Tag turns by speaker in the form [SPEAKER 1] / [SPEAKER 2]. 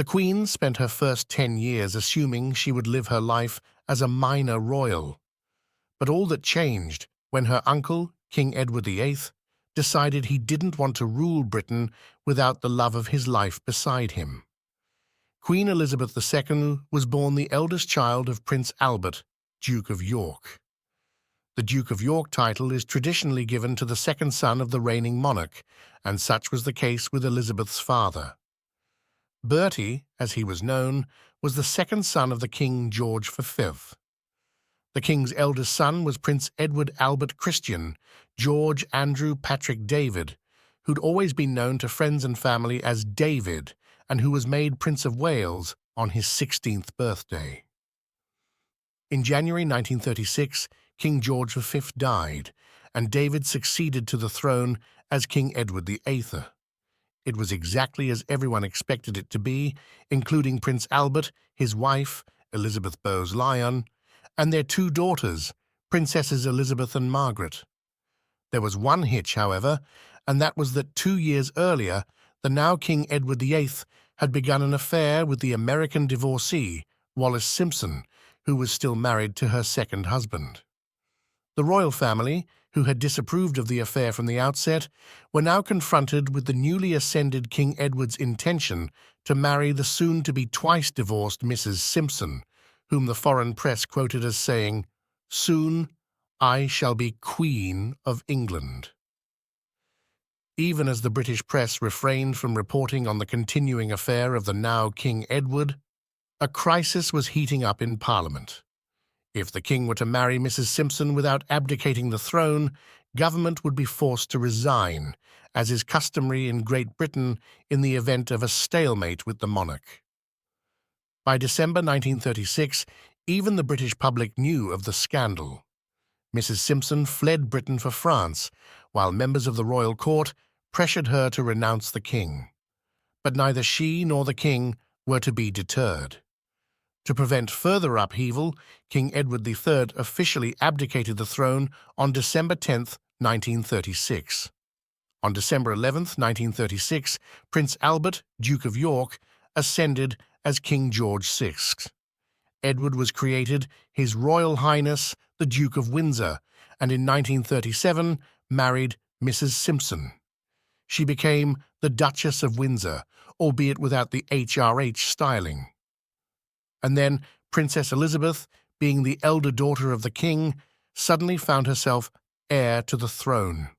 [SPEAKER 1] Queen spent her first 10 years assuming she would live her life as a minor royal. But all that changed when her uncle, King Edward VIII, decided he didn't want to rule Britain without the love of his life beside him. Queen Elizabeth II was born the eldest child of Prince Albert, Duke of York. The Duke of York title is traditionally given to the second son of the reigning monarch, and such was the case with Elizabeth's father. Bertie, as he was known, was the second son of the King George V. The king's eldest son was Prince Edward Albert Christian, George Andrew Patrick David, who'd always been known to friends and family as David, and who was made Prince of Wales on his 16th birthday. In January 1936, King George V died, and David succeeded to the throne as King Edward VIII. It was exactly as everyone expected it to be, including Prince Albert, his wife, Elizabeth Bowes-Lyon, and their two daughters, Princesses Elizabeth and Margaret. There was one hitch, however, and that was that 2 years earlier, the now King Edward VIII had begun an affair with the American divorcee, Wallis Simpson, who was still married to her second husband. The royal family, who had disapproved of the affair from the outset, were now confronted with the newly ascended King Edward's intention to marry the soon-to-be twice-divorced Mrs. Simpson, whom the foreign press quoted as saying, "Soon I shall be Queen of England." Even as the British press refrained from reporting on the continuing affair of the now King Edward, a crisis was heating up in Parliament. If the king were to marry Mrs. Simpson without abdicating the throne, government would be forced to resign, as is customary in Great Britain in the event of a stalemate with the monarch. By December 1936, even the British public knew of the scandal. Mrs. Simpson fled Britain for France, while members of the royal court pressured her to renounce the king. But neither she nor the king were to be deterred. To prevent further upheaval, King Edward III officially abdicated the throne on December 10, 1936. On December 11, 1936, Prince Albert, Duke of York, ascended as King George VI. Edward was created His Royal Highness the Duke of Windsor, and in 1937 married Mrs. Simpson. She became the Duchess of Windsor, albeit without the HRH styling. And then Princess Elizabeth, being the elder daughter of the king, suddenly found herself heir to the throne.